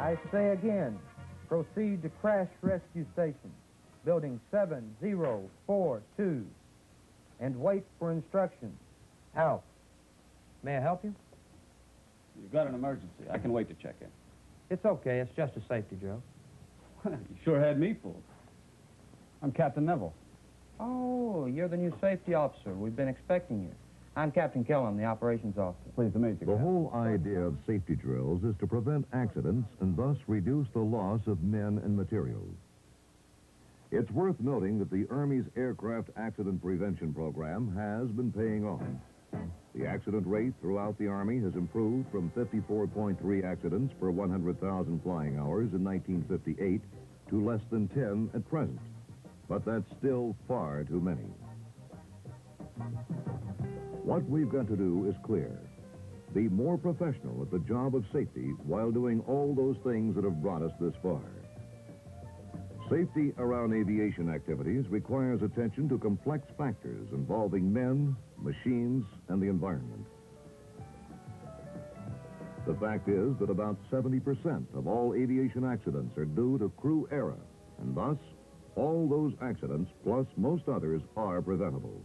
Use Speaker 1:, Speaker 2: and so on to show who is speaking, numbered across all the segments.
Speaker 1: I say again, proceed to Crash Rescue Station, building 7042, and wait for instructions. Out. May I help you?
Speaker 2: You've got an emergency. I can wait to check in.
Speaker 1: It's okay. It's just a safety drill.
Speaker 2: You sure had me fooled. I'm Captain Neville.
Speaker 1: Oh, you're the new safety officer. We've been expecting you. I'm Captain Kellum, the operations officer.
Speaker 2: Pleased to meet you,
Speaker 3: The whole idea of safety drills is to prevent accidents and thus reduce the loss of men and materials. It's worth noting that the Army's Aircraft Accident Prevention Program has been paying off. The accident rate throughout the Army has improved from 54.3 accidents per 100,000 flying hours in 1958 to less than 10 at present. But that's still far too many. What we've got to do is clear. Be more professional at the job of safety while doing all those things that have brought us this far. Safety around aviation activities requires attention to complex factors involving men, machines, and the environment. The fact is that about 70% of all aviation accidents are due to crew error, and thus, all those accidents, plus most others, are preventable.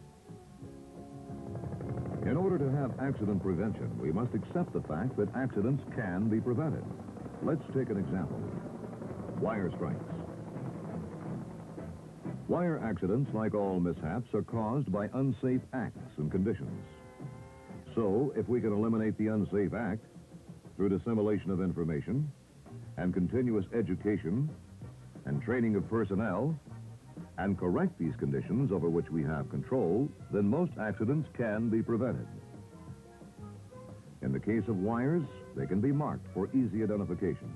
Speaker 3: In order to have accident prevention, we must accept the fact that accidents can be prevented. Let's take an example. Wire strikes. Wire accidents, like all mishaps, are caused by unsafe acts and conditions. So, if we can eliminate the unsafe act through dissemination of information and continuous education and training of personnel, and correct these conditions over which we have control, then most accidents can be prevented. In the case of wires, they can be marked for easy identification.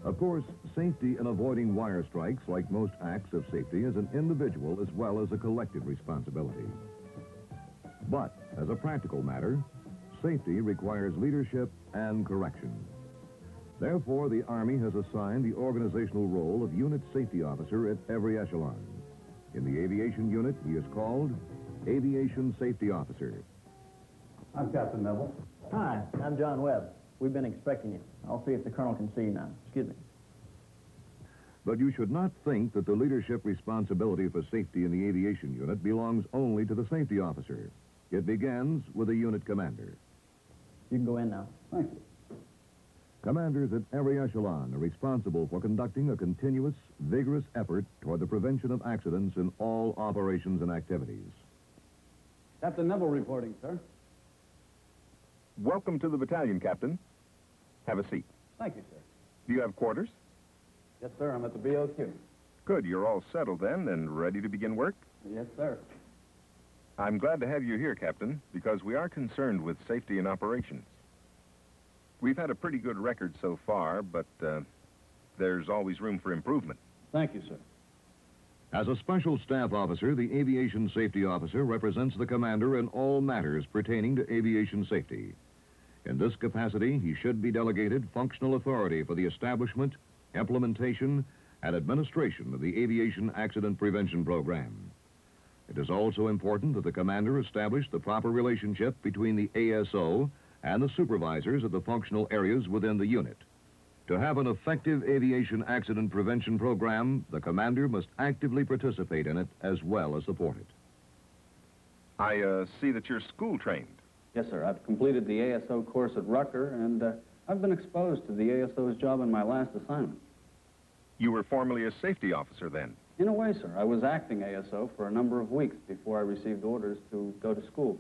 Speaker 3: Of course, safety in avoiding wire strikes, like most acts of safety, is an individual as well as a collective responsibility. But, as a practical matter, safety requires leadership and correction. Therefore, the Army has assigned the organizational role of Unit Safety Officer at every echelon. In the aviation unit, he is called Aviation Safety Officer.
Speaker 2: I'm Captain Neville.
Speaker 4: Hi, I'm John Webb. We've been expecting you. I'll see if the colonel can see you now. Excuse me.
Speaker 3: But you should not think that the leadership responsibility for safety in the aviation unit belongs only to the safety officer. It begins with the unit commander.
Speaker 4: You can go in now.
Speaker 2: Thank you.
Speaker 3: Commanders at every echelon are responsible for conducting a continuous, vigorous effort toward the prevention of accidents in all operations and activities.
Speaker 2: Captain Neville reporting, sir.
Speaker 5: Welcome to the battalion, Captain. Have a seat.
Speaker 2: Thank you, sir.
Speaker 5: Do you have quarters?
Speaker 2: Yes, sir. I'm at the BOQ.
Speaker 5: Good. You're all settled then and ready to begin work?
Speaker 2: Yes, sir.
Speaker 5: I'm glad to have you here, Captain, because we are concerned with safety in operations. We've had a pretty good record so far, but there's always room for improvement.
Speaker 2: Thank you, sir.
Speaker 3: As a special staff officer, the aviation safety officer represents the commander in all matters pertaining to aviation safety. In this capacity, he should be delegated functional authority for the establishment, implementation, and administration of the Aviation Accident Prevention Program. It is also important that the commander establish the proper relationship between the ASO and the supervisors of the functional areas within the unit. To have an effective aviation accident prevention program, the commander must actively participate in it as well as support it.
Speaker 5: I see that you're school trained.
Speaker 2: Yes, sir. I've completed the ASO course at Rucker, and I've been exposed to the ASO's job in my last assignment.
Speaker 5: You were formerly a safety officer then.
Speaker 2: In a way, sir. I was acting ASO for a number of weeks before I received orders to go to school.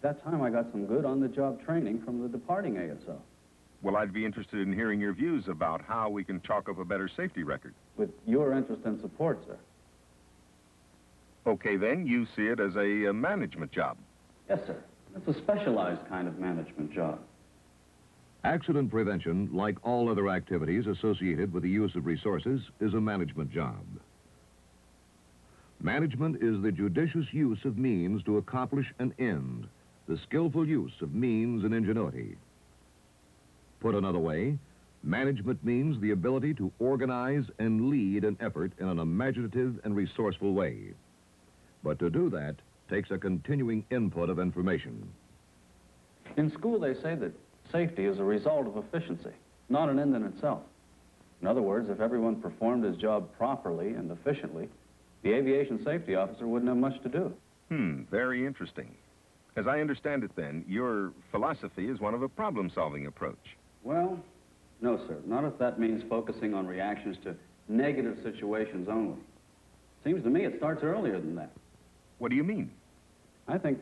Speaker 2: At that time, I got some good on-the-job training from the departing ASO.
Speaker 5: Well, I'd be interested in hearing your views about how we can chalk up a better safety record.
Speaker 2: With your interest and support, sir.
Speaker 5: Okay, then, you see it as a management job.
Speaker 2: Yes, sir. It's a specialized kind of management job.
Speaker 3: Accident prevention, like all other activities associated with the use of resources, is a management job. Management is the judicious use of means to accomplish an end, the skillful use of means and ingenuity. Put another way, management means the ability to organize and lead an effort in an imaginative and resourceful way. But to do that takes a continuing input of information.
Speaker 2: In school, they say that safety is a result of efficiency, not an end in itself. In other words, if everyone performed his job properly and efficiently, the aviation safety officer wouldn't have much to do.
Speaker 5: Very interesting. As I understand it then, your philosophy is one of a problem-solving approach.
Speaker 2: Well, no, sir. Not if that means focusing on reactions to negative situations only. Seems to me it starts earlier than that.
Speaker 5: What do you mean?
Speaker 2: I think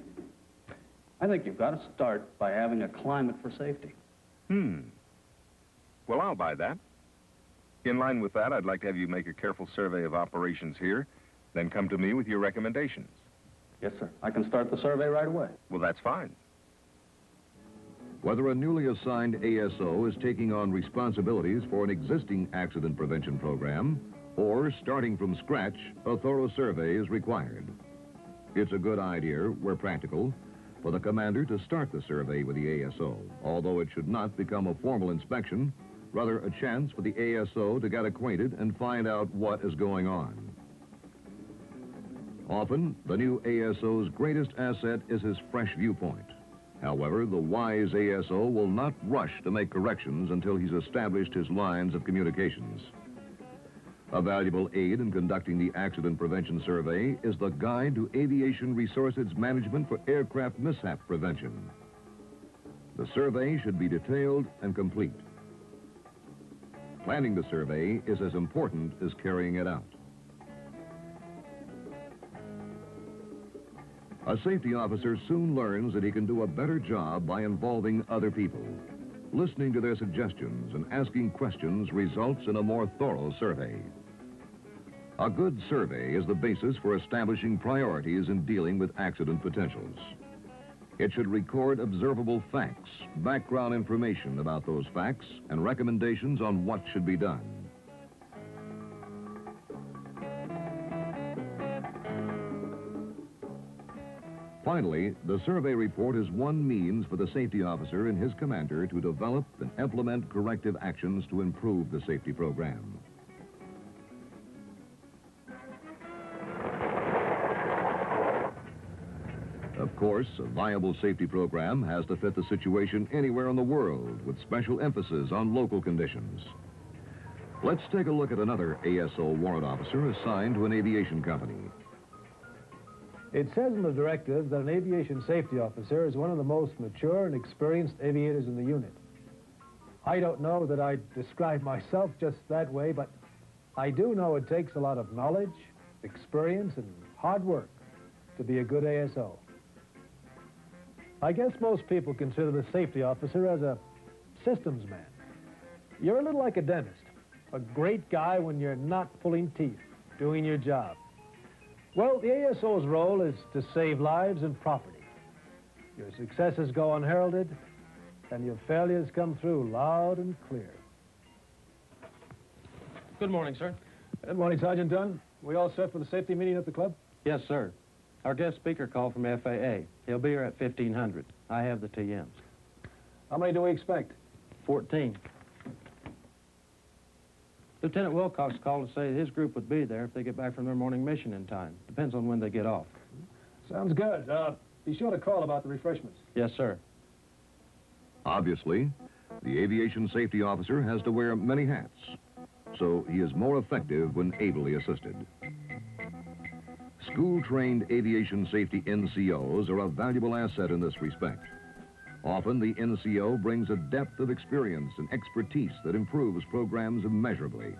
Speaker 2: you've got to start by having a climate for safety.
Speaker 5: Well, I'll buy that. In line with that, I'd like to have you make a careful survey of operations here, then come to me with your recommendations.
Speaker 2: Yes, sir. I can start the survey right away.
Speaker 5: Well, that's fine.
Speaker 3: Whether a newly assigned ASO is taking on responsibilities for an existing accident prevention program or starting from scratch, a thorough survey is required. It's a good idea, where practical, for the commander to start the survey with the ASO, although it should not become a formal inspection, rather a chance for the ASO to get acquainted and find out what is going on. Often, the new ASO's greatest asset is his fresh viewpoint. However, the wise ASO will not rush to make corrections until he's established his lines of communications. A valuable aid in conducting the accident prevention survey is the Guide to Aviation Resources Management for Aircraft Mishap Prevention. The survey should be detailed and complete. Planning the survey is as important as carrying it out. A safety officer soon learns that he can do a better job by involving other people. Listening to their suggestions and asking questions results in a more thorough survey. A good survey is the basis for establishing priorities in dealing with accident potentials. It should record observable facts, background information about those facts, and recommendations on what should be done. Finally, the survey report is one means for the safety officer and his commander to develop and implement corrective actions to improve the safety program. Of course, a viable safety program has to fit the situation anywhere in the world, with special emphasis on local conditions. Let's take a look at another ASO warrant officer assigned to an aviation company.
Speaker 6: It says in the directive that an aviation safety officer is one of the most mature and experienced aviators in the unit. I don't know that I'd describe myself just that way, but I do know it takes a lot of knowledge, experience, and hard work to be a good ASO. I guess most people consider the safety officer as a systems man. You're a little like a dentist, a great guy when you're not pulling teeth, doing your job. Well, the ASO's role is to save lives and property. Your successes go unheralded, and your failures come through loud and clear.
Speaker 7: Good morning, sir.
Speaker 6: Good morning, Sergeant Dunn. We all set for the safety meeting at the club?
Speaker 7: Yes, sir. Our guest speaker called from FAA. He'll be here at 1500. I have the TMs.
Speaker 6: How many do we expect?
Speaker 7: 14. Lieutenant Wilcox called to say his group would be there if they get back from their morning mission in time. Depends on when they get off.
Speaker 6: Sounds good. Be sure to call about the refreshments.
Speaker 7: Yes, sir.
Speaker 3: Obviously, The aviation safety officer has to wear many hats, so he is more effective when ably assisted. School-trained aviation safety NCOs are a valuable asset in this respect. Often, the NCO brings a depth of experience and expertise that improves programs immeasurably.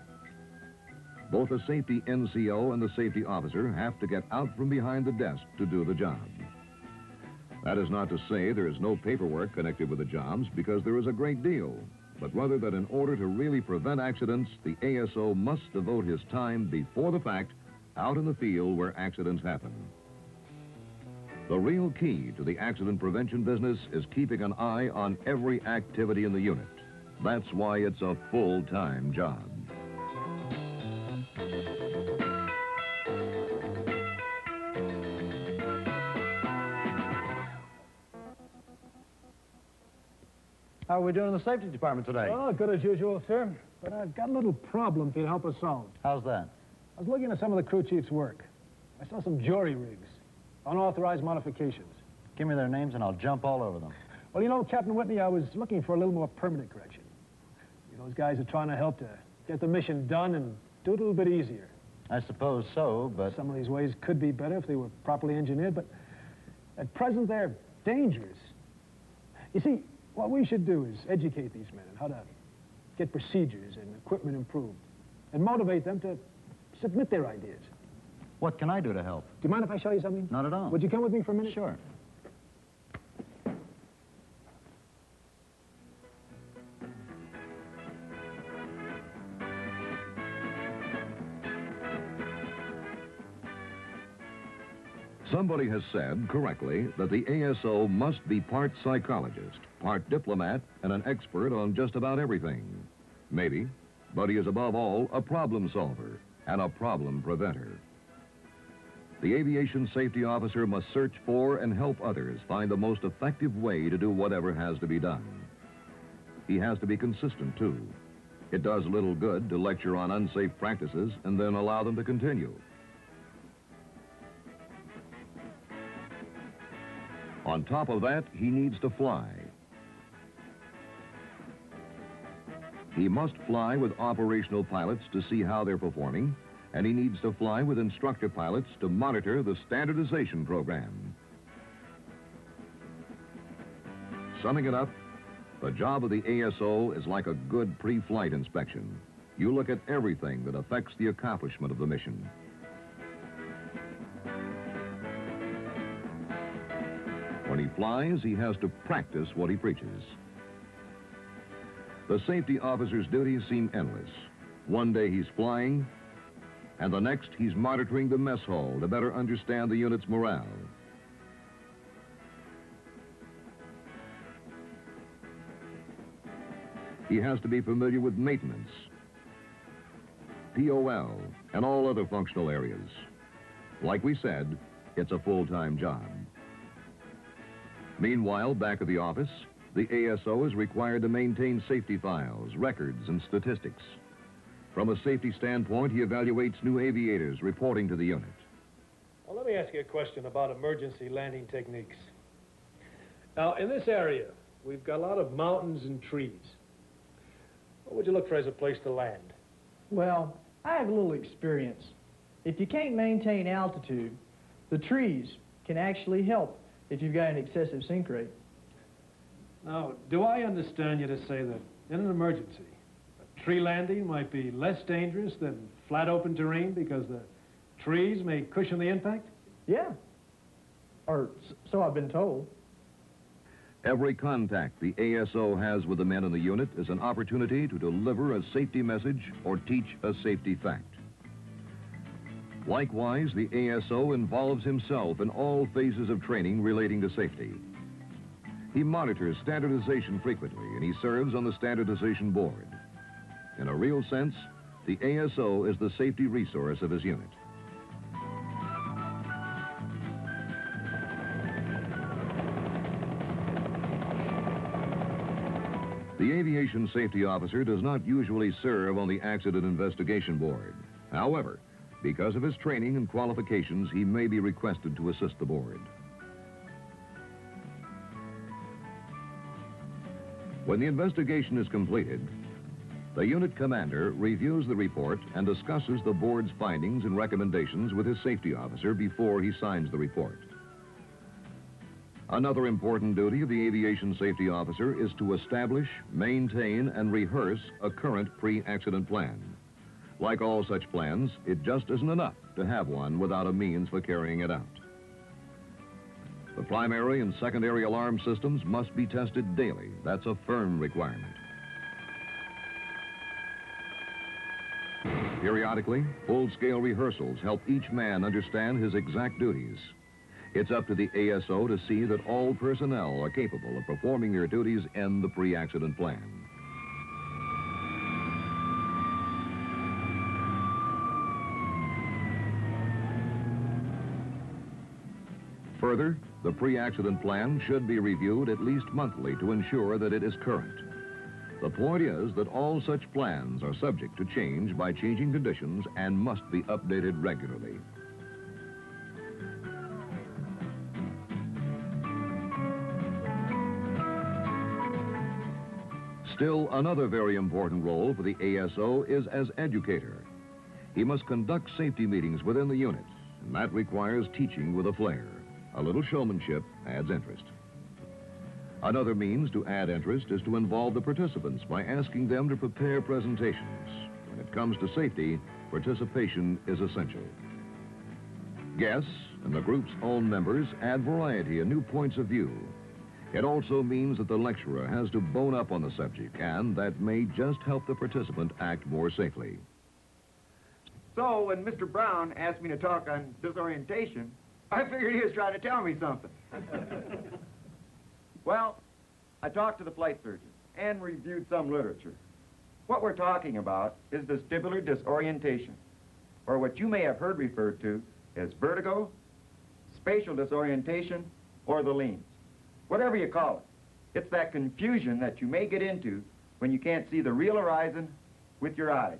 Speaker 3: Both the safety NCO and the safety officer have to get out from behind the desk to do the job. That is not to say there is no paperwork connected with the jobs, because there is a great deal, but rather that in order to really prevent accidents, the ASO must devote his time before the fact out in the field where accidents happen. The real key to the accident prevention business is keeping an eye on every activity in the unit. That's why it's a full-time job.
Speaker 7: How are we doing in the safety department today?
Speaker 6: Oh, good as usual, sir. But I've got a little problem for you to help us solve.
Speaker 7: How's that?
Speaker 6: I was looking at some of the crew chief's work. I saw some jury rigs, unauthorized modifications.
Speaker 7: Give me their names and I'll jump all over them.
Speaker 6: Well, you know, Captain Whitney, I was looking for a little more permanent correction. Those guys are trying to help to get the mission done and do it a little bit easier.
Speaker 7: I suppose so, but...
Speaker 6: Some of these ways could be better if they were properly engineered, but at present they're dangerous. You see, what we should do is educate these men on how to get procedures and equipment improved and motivate them to submit their ideas.
Speaker 7: What can I do to help?
Speaker 6: Do you mind if I show you something?
Speaker 7: Not at all.
Speaker 6: Would you come with me for a minute?
Speaker 7: Sure.
Speaker 3: Somebody has said, correctly, that the ASO must be part psychologist, part diplomat, and an expert on just about everything. Maybe, but he is above all a problem solver and a problem preventer. The aviation safety officer must search for and help others find the most effective way to do whatever has to be done. He has to be consistent, too. It does little good to lecture on unsafe practices and then allow them to continue. On top of that, he needs to fly. He must fly with operational pilots to see how they're performing, and he needs to fly with instructor pilots to monitor the standardization program. Summing it up, the job of the ASO is like a good pre-flight inspection. You look at everything that affects the accomplishment of the mission. When he flies, he has to practice what he preaches. The safety officer's duties seem endless. One day he's flying, and the next he's monitoring the mess hall to better understand the unit's morale. He has to be familiar with maintenance, POL, and all other functional areas. Like we said, it's a full-time job. Meanwhile, back at the office, the ASO is required to maintain safety files, records, and statistics. From a safety standpoint, he evaluates new aviators reporting to the unit.
Speaker 6: Well, let me ask you a question about emergency landing techniques. Now, in this area, we've got a lot of mountains and trees. What would you look for as a place to land?
Speaker 8: Well, I have a little experience. If you can't maintain altitude, the trees can actually help if you've got an excessive sink rate.
Speaker 6: Now, do I understand you to say that in an emergency, a tree landing might be less dangerous than flat open terrain because the trees may cushion the impact?
Speaker 8: Yeah. Or so I've been told.
Speaker 3: Every contact the ASO has with the men in the unit is an opportunity to deliver a safety message or teach a safety fact. Likewise, the ASO involves himself in all phases of training relating to safety. He monitors standardization frequently, and he serves on the standardization board. In a real sense, the ASO is the safety resource of his unit. The aviation safety officer does not usually serve on the accident investigation board. However, because of his training and qualifications, he may be requested to assist the board. When the investigation is completed, the unit commander reviews the report and discusses the board's findings and recommendations with his safety officer before he signs the report. Another important duty of the aviation safety officer is to establish, maintain, and rehearse a current pre-accident plan. Like all such plans, it just isn't enough to have one without a means for carrying it out. The primary and secondary alarm systems must be tested daily. That's a firm requirement. Periodically, full-scale rehearsals help each man understand his exact duties. It's up to the ASO to see that all personnel are capable of performing their duties in the pre-accident plan. Further, the pre-accident plan should be reviewed at least monthly to ensure that it is current. The point is that all such plans are subject to change by changing conditions and must be updated regularly. Still, another very important role for the ASO is as educator. He must conduct safety meetings within the unit, and that requires teaching with a flair. A little showmanship adds interest. Another means to add interest is to involve the participants by asking them to prepare presentations. When it comes to safety, participation is essential. Guests and the group's own members add variety and new points of view. It also means that the lecturer has to bone up on the subject, and that may just help the participant act more safely.
Speaker 9: So when Mr. Brown asked me to talk on disorientation, I figured he was trying to tell me something. Well, I talked to the flight surgeon and reviewed some literature. What we're talking about is vestibular disorientation, or what you may have heard referred to as vertigo, spatial disorientation, or the leans. Whatever you call it, it's that confusion that you may get into when you can't see the real horizon with your eyes.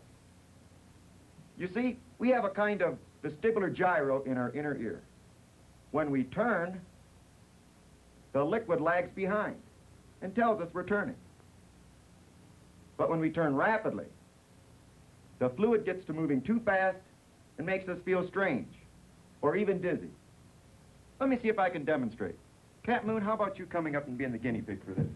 Speaker 9: You see, we have a kind of vestibular gyro in our inner ear. When we turn, the liquid lags behind and tells us we're turning. But when we turn rapidly, the fluid gets to moving too fast and makes us feel strange or even dizzy. Let me see if I can demonstrate. Captain Moon, how about you coming up and being the guinea pig for this?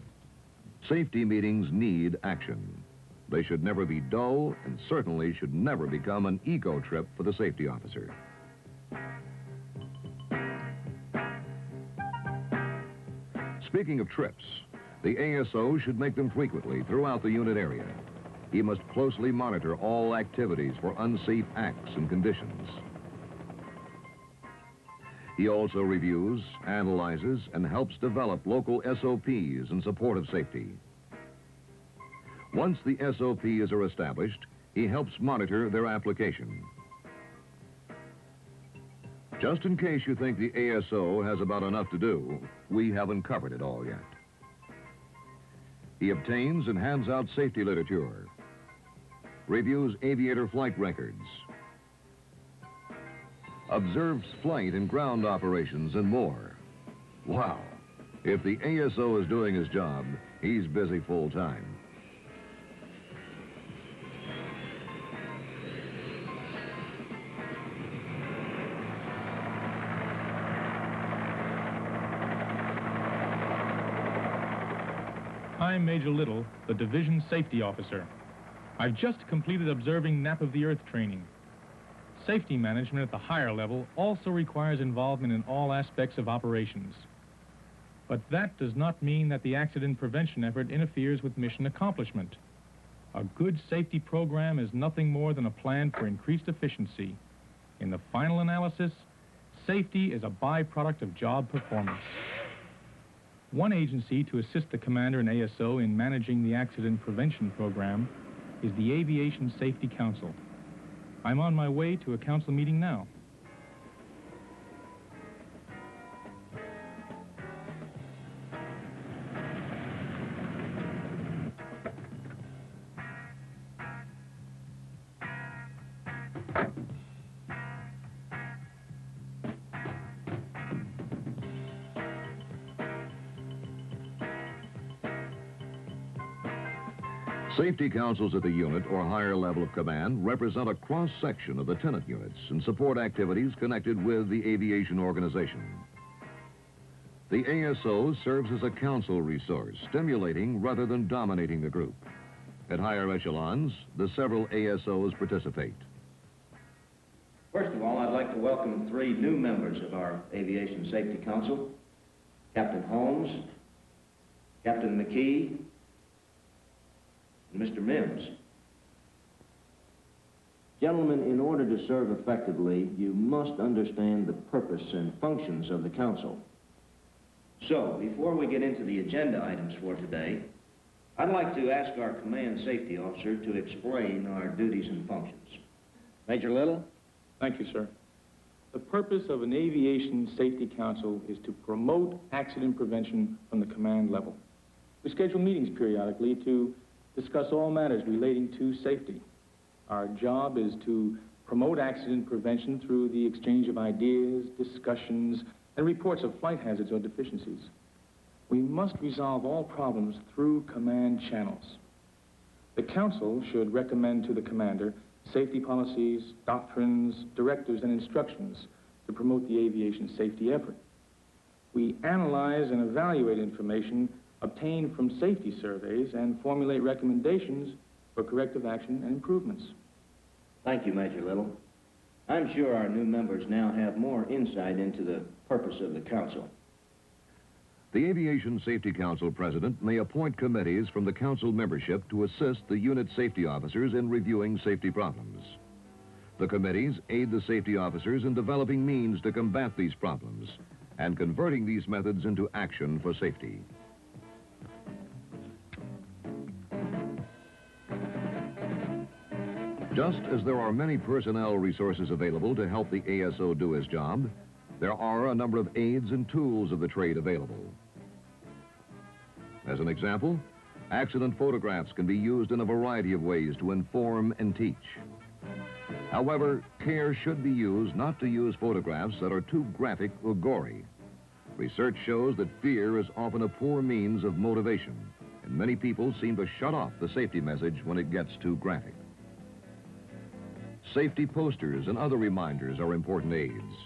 Speaker 3: Safety meetings need action. They should never be dull and certainly should never become an ego trip for the safety officer. Speaking of trips, the ASO should make them frequently throughout the unit area. He must closely monitor all activities for unsafe acts and conditions. He also reviews, analyzes, and helps develop local SOPs in support of safety. Once the SOPs are established, he helps monitor their application. Just in case you think the ASO has about enough to do, we haven't covered it all yet. He obtains and hands out safety literature, reviews aviator flight records, observes flight and ground operations, and more. Wow. If the ASO is doing his job, he's busy full-time.
Speaker 10: I'm Major Little, the Division Safety Officer. I've just completed observing Nap of the Earth training. Safety management at the higher level also requires involvement in all aspects of operations. But that does not mean that the accident prevention effort interferes with mission accomplishment. A good safety program is nothing more than a plan for increased efficiency. In the final analysis, safety is a byproduct of job performance. One agency to assist the commander and ASO in managing the accident prevention program is the Aviation Safety Council. I'm on my way to a council meeting now.
Speaker 3: Safety councils at the unit or higher level of command represent a cross-section of the tenant units and support activities connected with the aviation organization. The ASO serves as a council resource, stimulating rather than dominating the group. At higher echelons, the several ASOs participate.
Speaker 11: First of all, I'd like to welcome 3 new members of our Aviation Safety Council: Captain Holmes, Captain McKee, and Mr. Mims. Gentlemen, in order to serve effectively, you must understand the purpose and functions of the council. So, before we get into the agenda items for today, I'd like to ask our Command Safety Officer to explain our duties and functions. Major Little?
Speaker 10: Thank you, sir. The purpose of an Aviation Safety Council is to promote accident prevention from the command level. We schedule meetings periodically to discuss all matters relating to safety. Our job is to promote accident prevention through the exchange of ideas, discussions, and reports of flight hazards or deficiencies. We must resolve all problems through command channels. The council should recommend to the commander safety policies, doctrines, directives, and instructions to promote the aviation safety effort. We analyze and evaluate information obtained from safety surveys and formulate recommendations for corrective action and improvements.
Speaker 11: Thank you, Major Little. I'm sure our new members now have more insight into the purpose of the council.
Speaker 3: The Aviation Safety Council president may appoint committees from the council membership to assist the unit safety officers in reviewing safety problems. The committees aid the safety officers in developing means to combat these problems and converting these methods into action for safety. Just as there are many personnel resources available to help the ASO do his job, there are a number of aids and tools of the trade available. As an example, accident photographs can be used in a variety of ways to inform and teach. However, care should be used not to use photographs that are too graphic or gory. Research shows that fear is often a poor means of motivation, and many people seem to shut off the safety message when it gets too graphic. Safety posters and other reminders are important aids.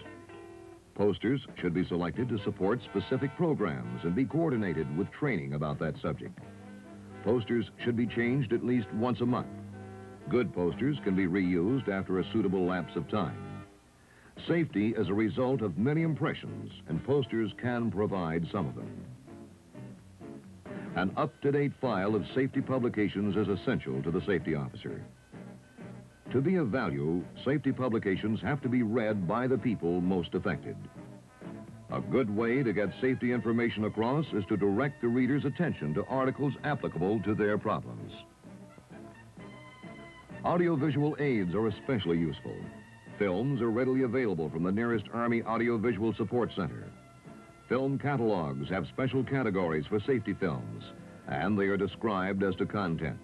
Speaker 3: Posters should be selected to support specific programs and be coordinated with training about that subject. Posters should be changed at least once a month. Good posters can be reused after a suitable lapse of time. Safety is a result of many impressions, and posters can provide some of them. An up-to-date file of safety publications is essential to the safety officer. To be of value, safety publications have to be read by the people most affected. A good way to get safety information across is to direct the reader's attention to articles applicable to their problems. Audiovisual aids are especially useful. Films are readily available from the nearest Army Audiovisual Support Center. Film catalogs have special categories for safety films, and they are described as to content.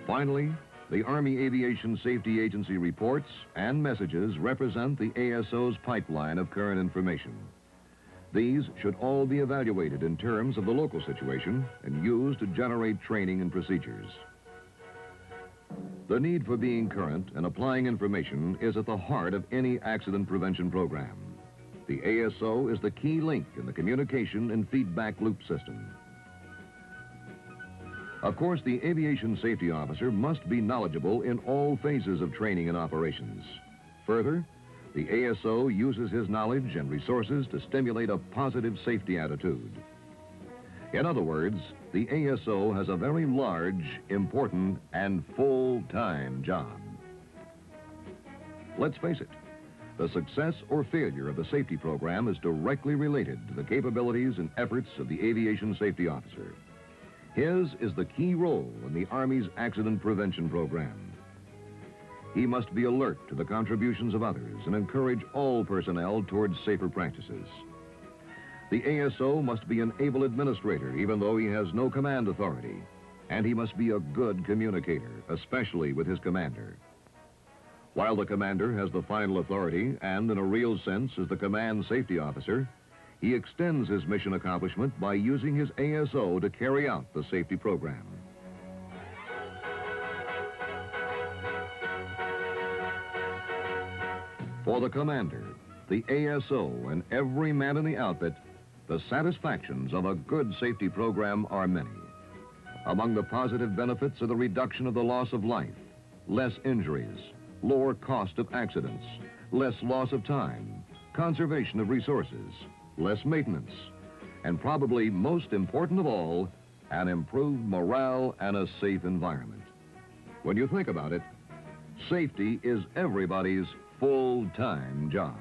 Speaker 3: Finally, the Army Aviation Safety Agency reports and messages represent the ASO's pipeline of current information. These should all be evaluated in terms of the local situation and used to generate training and procedures. The need for being current and applying information is at the heart of any accident prevention program. The ASO is the key link in the communication and feedback loop system. Of course, the aviation safety officer must be knowledgeable in all phases of training and operations. Further, the ASO uses his knowledge and resources to stimulate a positive safety attitude. In other words, the ASO has a very large, important, and full-time job. Let's face it, the success or failure of the safety program is directly related to the capabilities and efforts of the aviation safety officer. His is the key role in the Army's accident prevention program. He must be alert to the contributions of others and encourage all personnel towards safer practices. The ASO must be an able administrator, even though he has no command authority, and he must be a good communicator, especially with his commander. While the commander has the final authority and, in a real sense, is the command safety officer, he extends his mission accomplishment by using his ASO to carry out the safety program. For the commander, the ASO, and every man in the outfit, the satisfactions of a good safety program are many. Among the positive benefits are the reduction of the loss of life, less injuries, lower cost of accidents, less loss of time, conservation of resources, less maintenance, and probably most important of all, an improved morale and a safe environment. When you think about it, safety is everybody's full-time job.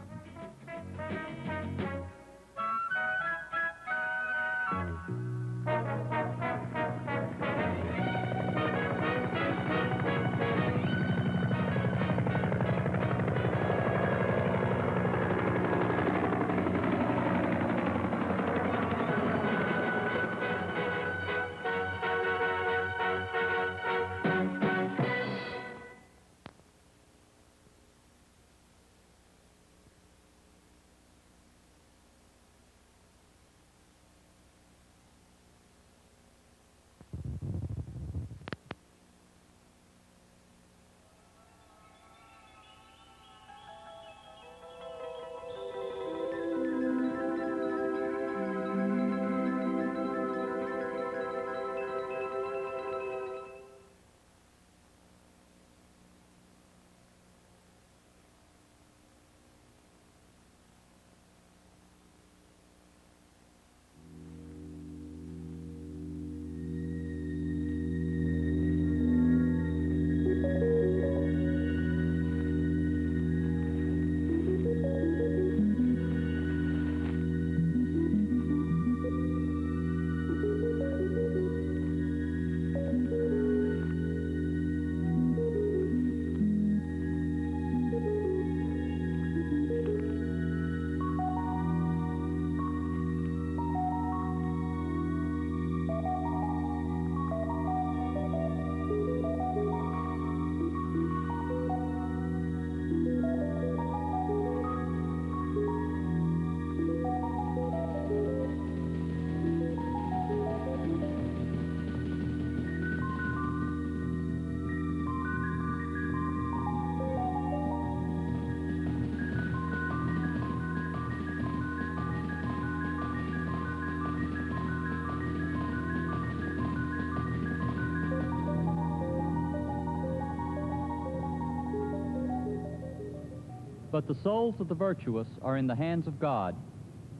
Speaker 12: But the souls of the virtuous are in the hands of God.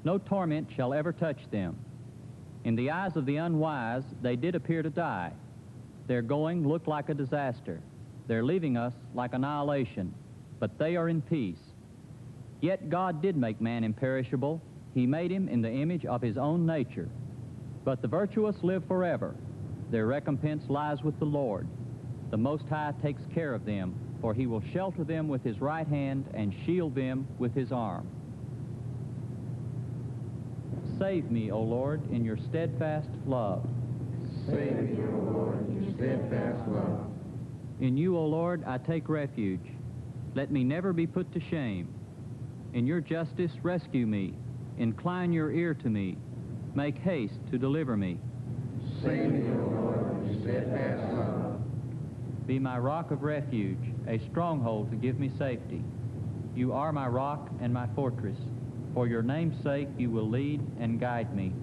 Speaker 12: No torment shall ever touch them. In the eyes of the unwise, they did appear to die. Their going looked like a disaster. They're leaving us like annihilation, but they are in peace. Yet God did make man imperishable. He made him in the image of his own nature. But the virtuous live forever. Their recompense lies with the Lord. The Most High takes care of them, for he will shelter them with his right hand and shield them with his arm. Save me, O Lord, in your steadfast love.
Speaker 13: Save me, O Lord, in your steadfast love.
Speaker 12: In you, O Lord, I take refuge. Let me never be put to shame. In your justice, rescue me. Incline your ear to me. Make haste to deliver me.
Speaker 13: Save me, O Lord, in your steadfast love.
Speaker 12: Be my rock of refuge, a stronghold to give me safety. You are my rock and my fortress. For your name's sake, you will lead and guide me.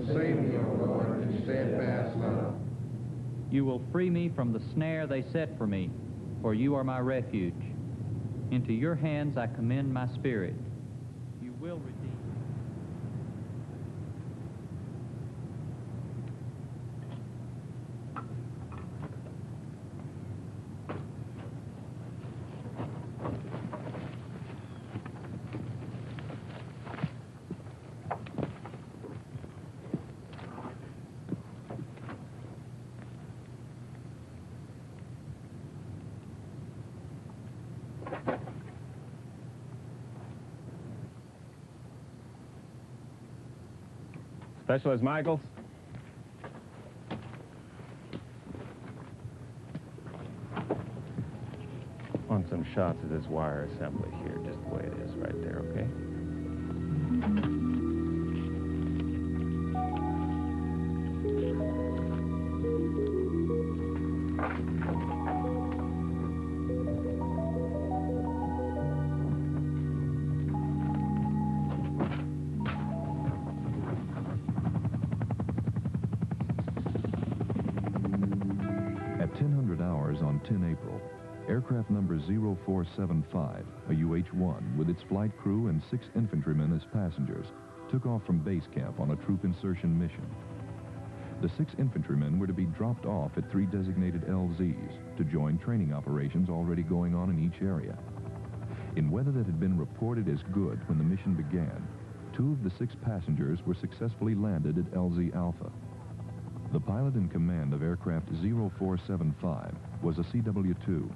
Speaker 13: Save me, O Lord, in your steadfast love.
Speaker 12: You will free me from the snare they set for me, for you are my refuge. Into your hands I commend my spirit. You will redeem.
Speaker 14: Specialist Michaels? Want some shots of this wire assembly here, just the way it is right there, okay?
Speaker 3: on 10 April, aircraft number 0475, a UH-1, with its flight crew and 6 infantrymen as passengers, took off from base camp on a troop insertion mission. The 6 infantrymen were to be dropped off at 3 designated LZs to join training operations already going on in each area. In weather that had been reported as good when the mission began, 2 of the 6 passengers were successfully landed at LZ Alpha. The pilot in command of aircraft 0475 was a CW-2,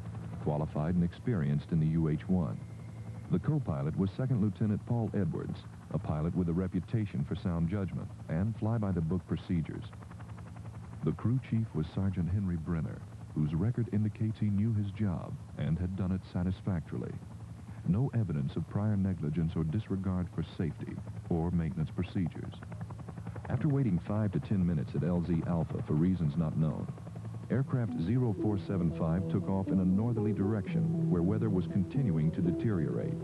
Speaker 3: qualified and experienced in the UH-1. The co-pilot was Second Lieutenant Paul Edwards, a pilot with a reputation for sound judgment and fly-by-the-book procedures. The crew chief was Sergeant Henry Brenner, whose record indicates he knew his job and had done it satisfactorily. No evidence of prior negligence or disregard for safety or maintenance procedures. After waiting 5 to 10 minutes at LZ Alpha for reasons not known, aircraft 0475 took off in a northerly direction where weather was continuing to deteriorate,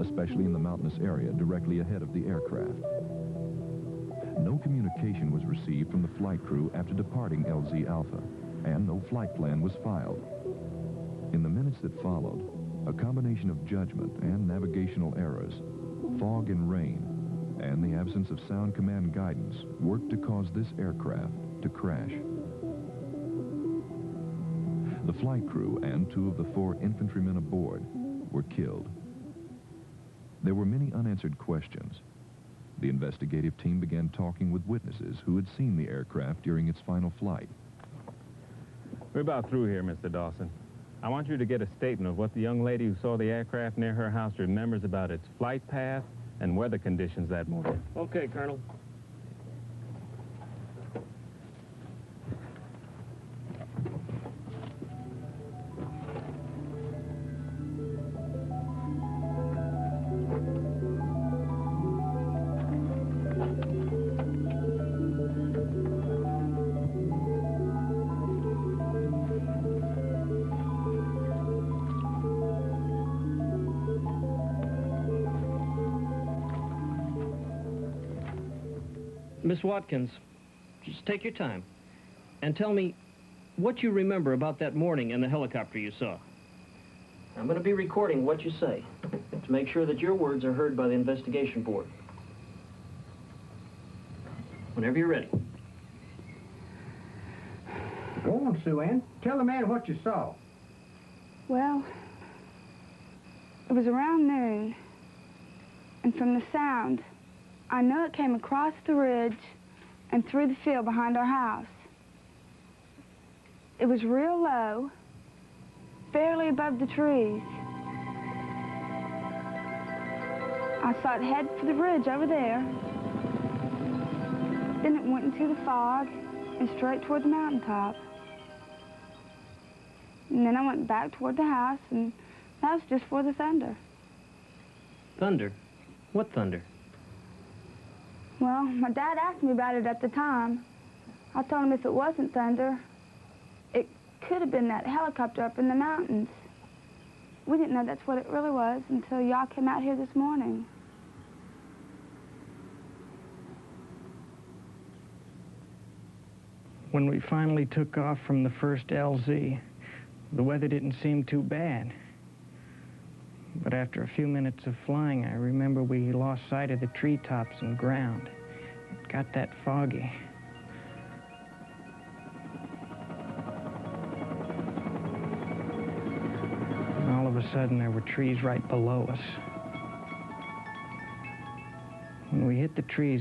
Speaker 3: especially in the mountainous area directly ahead of the aircraft. No communication was received from the flight crew after departing LZ Alpha, and no flight plan was filed. In the minutes that followed, a combination of judgment and navigational errors, fog and rain, and the absence of sound command guidance worked to cause this aircraft to crash. The flight crew and 2 of the 4 infantrymen aboard were killed. There were many unanswered questions. The investigative team began talking with witnesses who had seen the aircraft during its final flight.
Speaker 14: We're about through here, Mr. Dawson. I want you to get a statement of what the young lady who saw the aircraft near her house remembers about its flight path and weather conditions that morning.
Speaker 7: Okay, Colonel.
Speaker 15: Miss Watkins, just take your time and tell me what you remember about that morning in the helicopter you saw. I'm going to be recording what you say to make sure that your words are heard by the investigation board. Whenever you're ready.
Speaker 16: Go on, Sue Ann. Tell the man what you saw.
Speaker 17: Well, it was around noon, and from the sound, I know it came across the ridge and through the field behind our house. It was real low, barely above the trees. I saw it head for the ridge over there. Then it went into the fog and straight toward the mountaintop. And then I went back toward the house, and that was just for the thunder.
Speaker 15: Thunder? What thunder?
Speaker 17: Well, my dad asked me about it at the time. I told him if it wasn't thunder, it could have been that helicopter up in the mountains. We didn't know that's what it really was until y'all came out here this morning.
Speaker 18: When we finally took off from the first LZ, the weather didn't seem too bad. But after a few minutes of flying, I remember we lost sight of the treetops and ground. It got that foggy. And all of a sudden, there were trees right below us. When we hit the trees,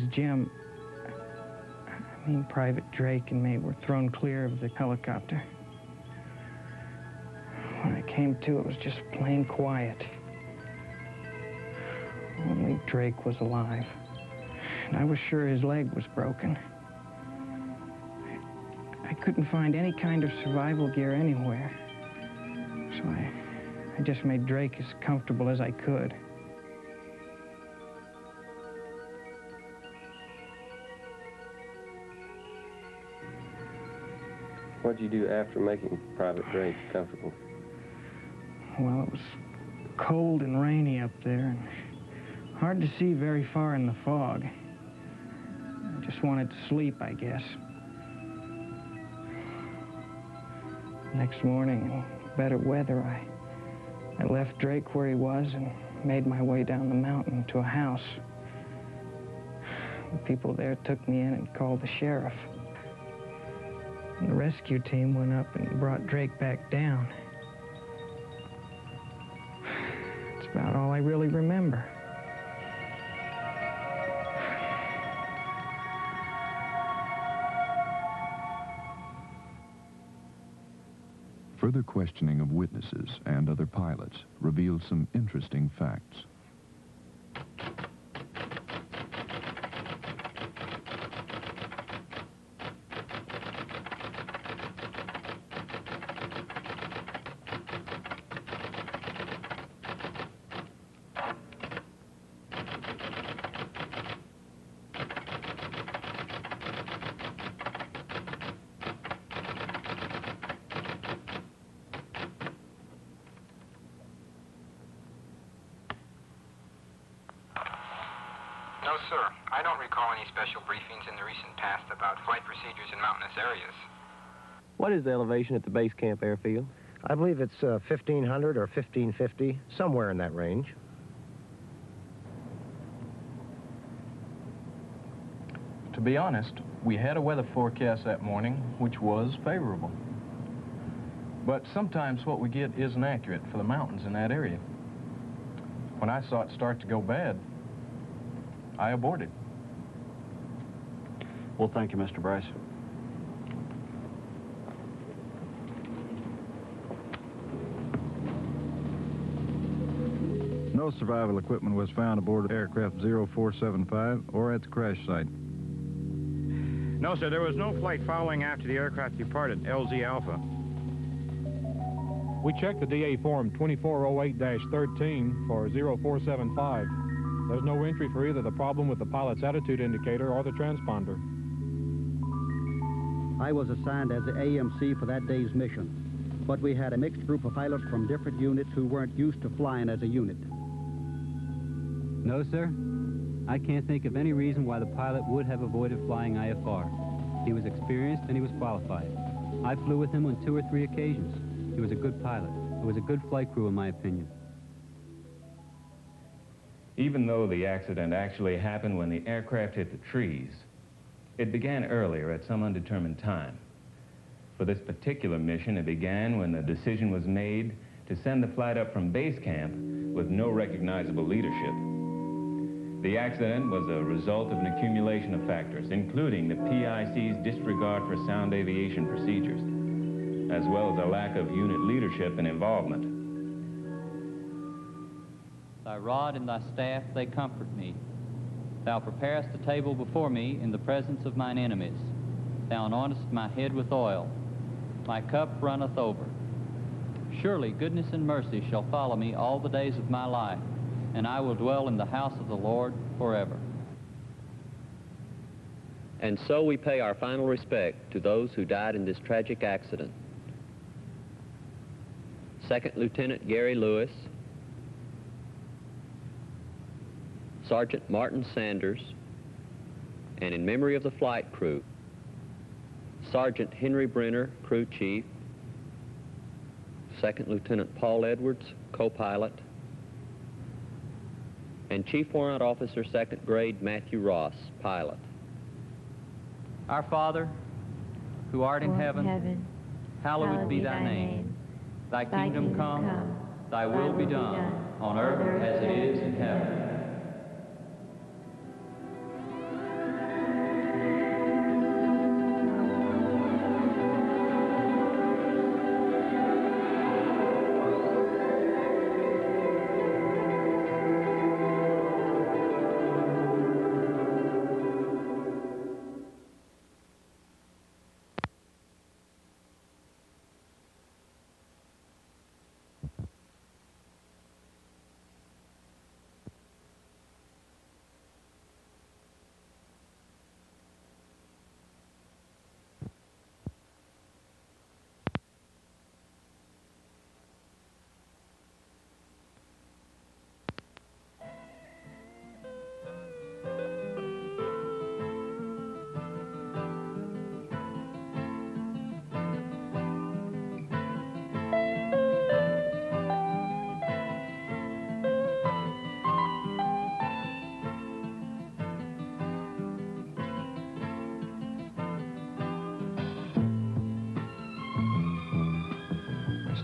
Speaker 18: Private Drake and me were thrown clear of the helicopter. When I came to, it was just plain quiet. Only Drake was alive, and I was sure his leg was broken. I couldn't find any kind of survival gear anywhere, so I just made Drake as comfortable as I could.
Speaker 19: What'd you do after making Private Drake comfortable?
Speaker 18: Well, it was cold and rainy up there, and hard to see very far in the fog. I just wanted to sleep, I guess. Next morning, better weather, I left Drake where he was and made my way down the mountain to a house. The people there took me in and called the sheriff. And the rescue team went up and brought Drake back down. That's about all I really remember.
Speaker 3: Further questioning of witnesses and other pilots revealed some interesting facts.
Speaker 20: No, sir. I don't recall any special briefings in the recent past about flight procedures in mountainous areas.
Speaker 19: What is the elevation at the base camp airfield?
Speaker 21: I believe it's 1,500 or 1,550, somewhere in that range.
Speaker 7: To be honest, we had a weather forecast that morning which was favorable. But sometimes what we get isn't accurate for the mountains in that area. When I saw it start to go bad, I aborted.
Speaker 2: Well, thank you, Mr. Bryce.
Speaker 22: No survival equipment was found aboard aircraft 0475 or at the crash site.
Speaker 23: No, sir, there was no flight following after the aircraft departed, LZ Alpha.
Speaker 6: We checked the DA form 2408-13 for 0475. There's no entry for either the problem with the pilot's attitude indicator or the transponder.
Speaker 24: I was assigned as the AMC for that day's mission, but we had a mixed group of pilots from different units who weren't used to flying as a unit.
Speaker 25: No, sir. I can't think of any reason why the pilot would have avoided flying IFR. He was experienced and he was qualified. I flew with him on 2 or 3 occasions. He was a good pilot. It was a good flight crew, in my opinion.
Speaker 14: Even though the accident actually happened when the aircraft hit the trees, it began earlier at some undetermined time. For this particular mission, it began when the decision was made to send the flight up from base camp with no recognizable leadership. The accident was a result of an accumulation of factors, including the PIC's disregard for sound aviation procedures, as well as a lack of unit leadership and involvement.
Speaker 12: Thy rod and thy staff, they comfort me. Thou preparest a table before me in the presence of mine enemies. Thou anointest my head with oil. My cup runneth over. Surely goodness and mercy shall follow me all the days of my life, and I will dwell in the house of the Lord forever.
Speaker 15: And so we pay our final respect to those who died in this tragic accident. Second Lieutenant Gary Lewis, Sergeant Martin Sanders, and in memory of the flight crew, Sergeant Henry Brenner, crew chief, Second Lieutenant Paul Edwards, co-pilot, and Chief Warrant Officer, 2nd Grade Matthew Ross, pilot.
Speaker 12: Our Father, who art in heaven, hallowed be thy name. Thy kingdom come, thy will be done, on earth as it is in heaven.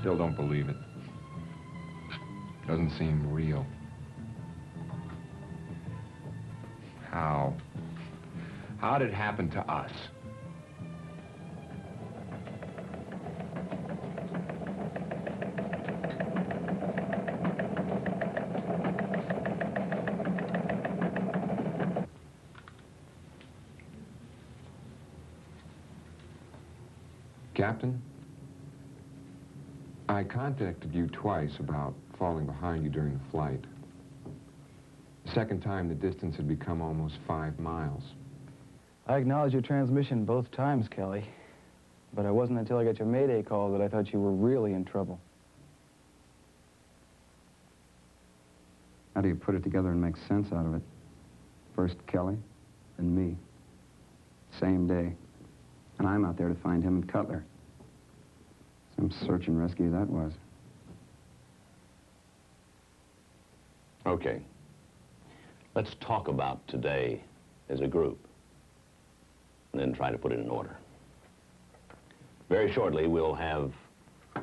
Speaker 1: still don't believe it. Doesn't seem real. How? How did it happen to us? Captain, I contacted you twice about falling behind you during the flight. The second time, the distance had become almost 5 miles.
Speaker 4: I acknowledged your transmission both times, Kelly. But it wasn't until I got your Mayday call that I thought you were really in trouble.
Speaker 5: How do you put it together and make sense out of it? First Kelly, then me. Same day. And I'm out there to find him and Cutler. Some search and rescue that was.
Speaker 8: Okay. Let's talk about today as a group, and then try to put it in order. Very shortly, we'll have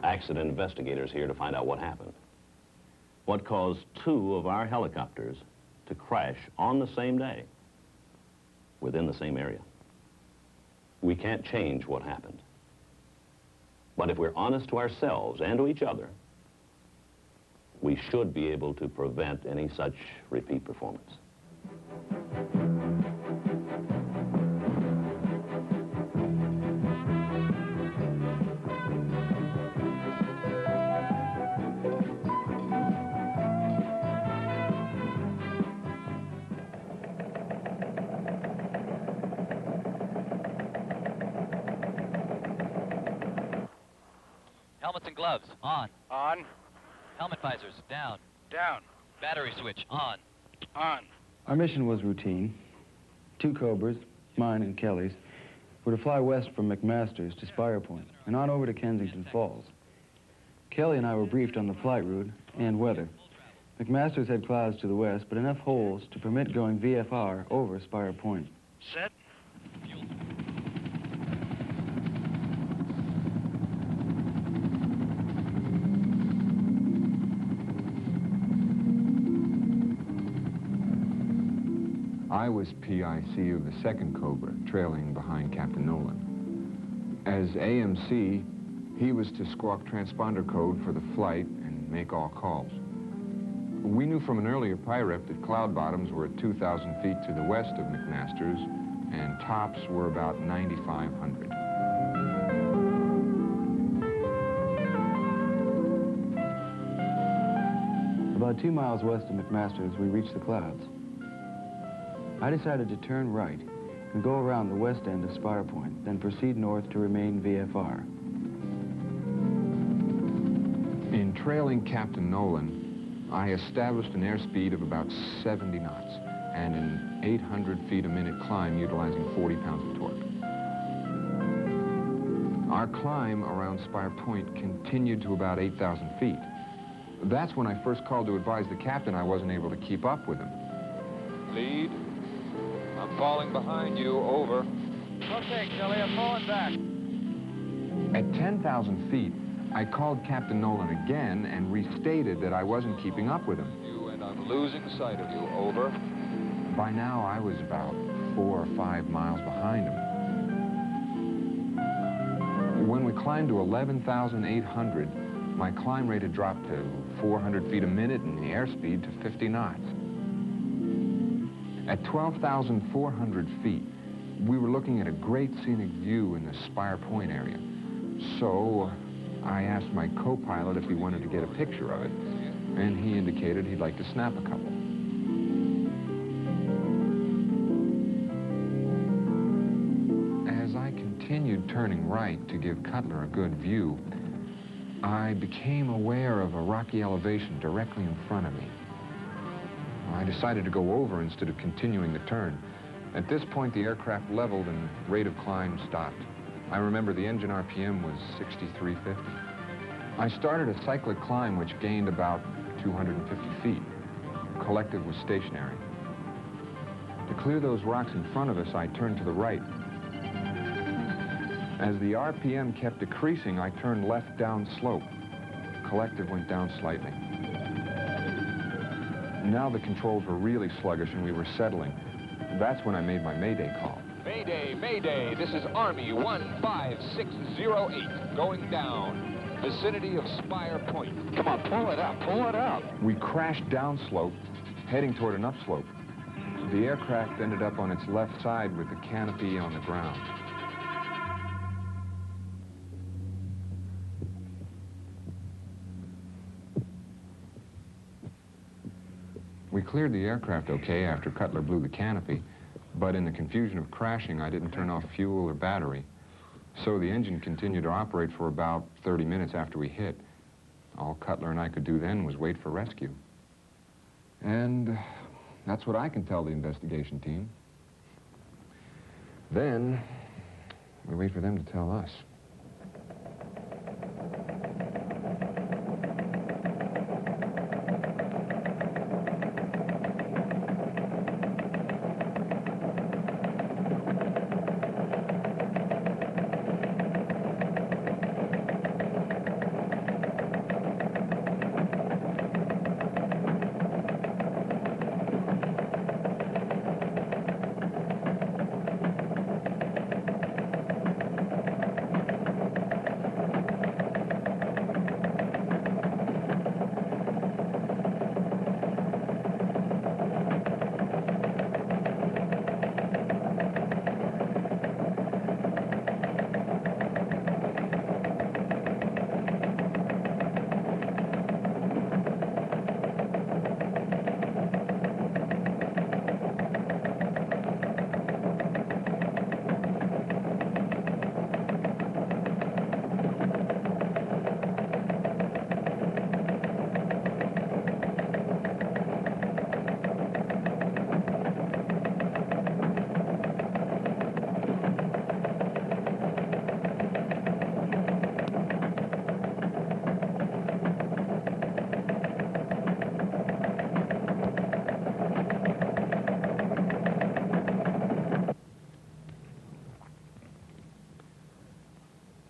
Speaker 8: accident investigators here to find out what happened. What caused 2 of our helicopters to crash on the same day within the same area. We can't change what happened. But if we're honest to ourselves and to each other, we should be able to prevent any such repeat performance.
Speaker 9: Helmets and gloves, on.
Speaker 23: On.
Speaker 9: Helmet visors, down.
Speaker 23: Down.
Speaker 9: Battery switch, on.
Speaker 23: On.
Speaker 4: Our mission was routine. 2 Cobras, mine and Kelly's, were to fly west from McMaster's to Spire Point and on over to Kensington Falls. Kelly and I were briefed on the flight route and weather. McMaster's had clouds to the west, but enough holes to permit going VFR over Spire Point.
Speaker 23: Set.
Speaker 1: I was PIC of the 2nd Cobra, trailing behind Captain Nolan. As AMC, he was to squawk transponder code for the flight and make all calls. We knew from an earlier PIREP that cloud bottoms were at 2,000 feet to the west of McMaster's, and tops were about 9,500.
Speaker 4: About 2 miles west of McMaster's, we reached the clouds. I decided to turn right and go around the west end of Spire Point, then proceed north to remain VFR.
Speaker 1: In trailing Captain Nolan, I established an airspeed of about 70 knots and an 800 feet a minute climb utilizing 40 pounds of torque. Our climb around Spire Point continued to about 8,000 feet. That's when I first called to advise the captain I wasn't able to keep up with him.
Speaker 26: Lead. I'm falling behind you, over.
Speaker 23: Okay, Kelly, I'm falling back.
Speaker 1: At 10,000 feet, I called Captain Nolan again and restated that I wasn't keeping up with him.
Speaker 26: You and I'm losing sight of you, over.
Speaker 1: By now, I was about 4 or 5 miles behind him. When we climbed to 11,800, my climb rate had dropped to 400 feet a minute and the airspeed to 50 knots. At 12,400 feet, we were looking at a great scenic view in the Spire Point area. So I asked my co-pilot if he wanted to get a picture of it, and he indicated he'd like to snap a couple. As I continued turning right to give Cutler a good view, I became aware of a rocky elevation directly in front of me. I decided to go over instead of continuing the turn. At this point, the aircraft leveled and rate of climb stopped. I remember the engine RPM was 6350. I started a cyclic climb which gained about 250 feet. Collective was stationary. To clear those rocks in front of us, I turned to the right. As the RPM kept decreasing, I turned left down slope. collective went down slightly. Now the controls were really sluggish and we were settling. That's when I made my Mayday call.
Speaker 26: Mayday, Mayday, this is Army 15608, going down. Vicinity of Spire Point.
Speaker 1: Come on, pull it up, pull it up. We crashed downslope, heading toward an upslope. The aircraft ended up on its left side with the canopy on the ground. We cleared the aircraft okay after Cutler blew the canopy, but in the confusion of crashing, I didn't turn off fuel or battery. So the engine continued to operate for about 30 minutes after we hit. All Cutler and I could do then was wait for rescue. And that's what I can tell the investigation team. Then we wait for them to tell us.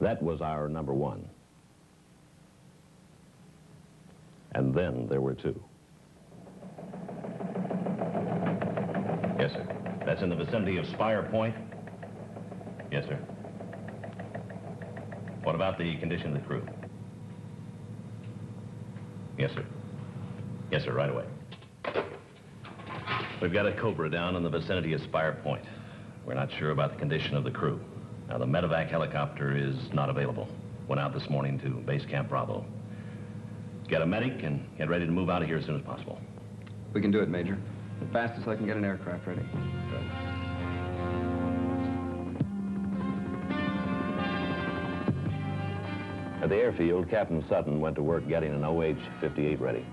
Speaker 8: That was our number one. And then there were two. Yes, sir. That's in the vicinity of Spire Point? Yes, sir. What about the condition of the crew? Yes, sir. Yes, sir, right away. We've got a Cobra down in the vicinity of Spire Point. We're not sure about the condition of the crew. Now, the medevac helicopter is not available. Went out this morning to Base Camp Bravo. Get a medic and get ready to move out of here as soon as possible.
Speaker 5: We can do it, Major. The fastest I can get an aircraft ready.
Speaker 8: Good. At the airfield, Captain Sutton went to work getting an OH-58 ready.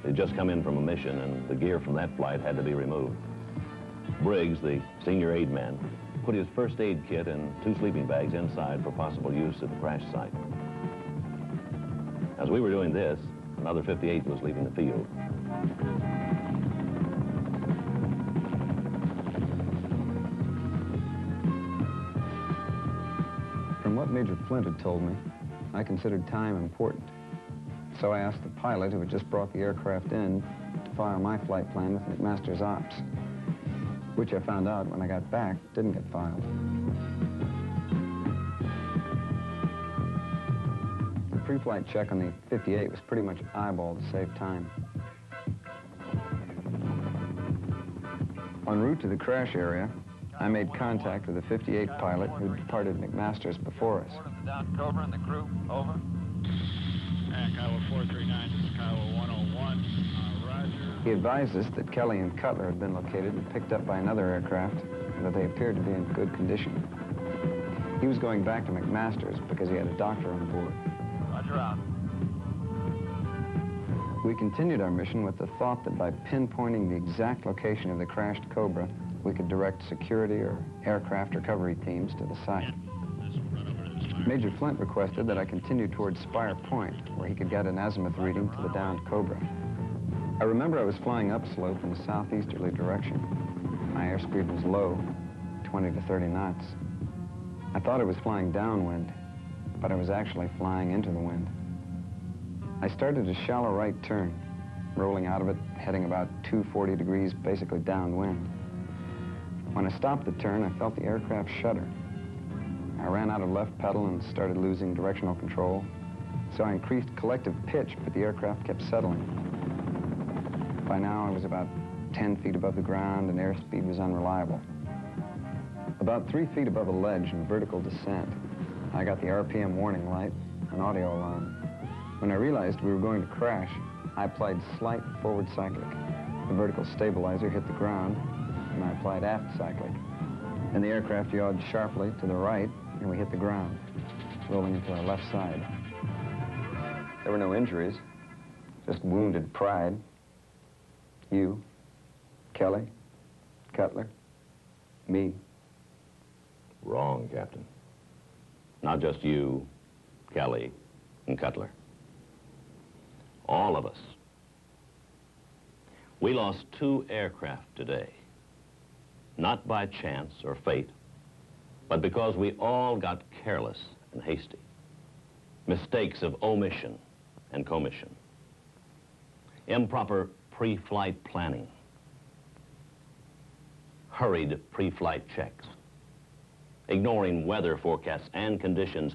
Speaker 8: They'd just come in from a mission, and the gear from that flight had to be removed. Briggs, the senior aid man, put his first aid kit and 2 sleeping bags inside for possible use at the crash site. As we were doing this, another 58 was leaving the field.
Speaker 5: From what Major Flint had told me, I considered time important. So I asked the pilot who had just brought the aircraft in to file my flight plan with McMaster's ops, which I found out when I got back didn't get filed. The pre-flight check on the 58 was pretty much eyeballed to save time. En route to the crash area, I made contact with the 58 pilot who departed McMaster's before us.
Speaker 10: Down Cobra and the crew, over. Kiowa 439, this is Kiowa 101, roger.
Speaker 5: He advised us that Kelly and Cutler had been located and picked up by another aircraft, and that they appeared to be in good condition. He was going back to McMaster's because he had a doctor on board.
Speaker 10: Roger out.
Speaker 5: We continued our mission with the thought that by pinpointing the exact location of the crashed Cobra, we could direct security or aircraft recovery teams to the site. Major Flint requested that I continue towards Spire Point, where he could get an azimuth reading to the downed Cobra. I remember I was flying upslope in a southeasterly direction. My airspeed was low, 20 to 30 knots. I thought I was flying downwind, but I was actually flying into the wind. I started a shallow right turn, rolling out of it, heading about 240 degrees, basically downwind. When I stopped the turn, I felt the aircraft shudder. I ran out of left pedal and started losing directional control, so I increased collective pitch, but the aircraft kept settling. By now, I was about 10 feet above the ground and airspeed was unreliable. About 3 feet above a ledge in vertical descent, I got the RPM warning light, an audio alarm. When I realized we were going to crash, I applied slight forward cyclic. The vertical stabilizer hit the ground, and I applied aft cyclic. Then the aircraft yawed sharply to the right, and we hit the ground, rolling into our left side. There were no injuries, just wounded pride. You, Kelly, Cutler, me.
Speaker 8: Wrong, Captain. Not just you, Kelly, and Cutler. All of us. We lost 2 aircraft today. Not by chance or fate, but because we all got careless and hasty. Mistakes of omission and commission. Improper pre-flight planning. Hurried pre-flight checks. Ignoring weather forecasts and conditions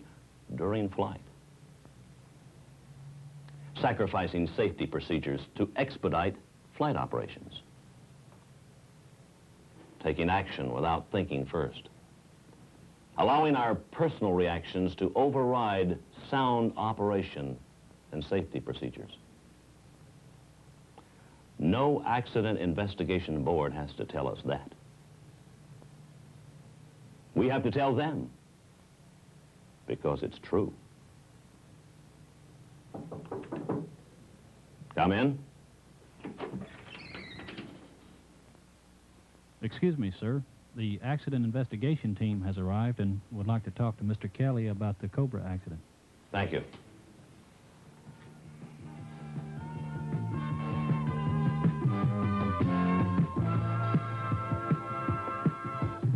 Speaker 8: during flight. Sacrificing safety procedures to expedite flight operations. Taking action without thinking first. Allowing our personal reactions to override sound operation and safety procedures. No accident investigation board has to tell us that. We have to tell them, because it's true. Come in.
Speaker 25: Excuse me, sir. The accident investigation team has arrived and would like to talk to Mr. Kelly about the Cobra accident.
Speaker 8: Thank you.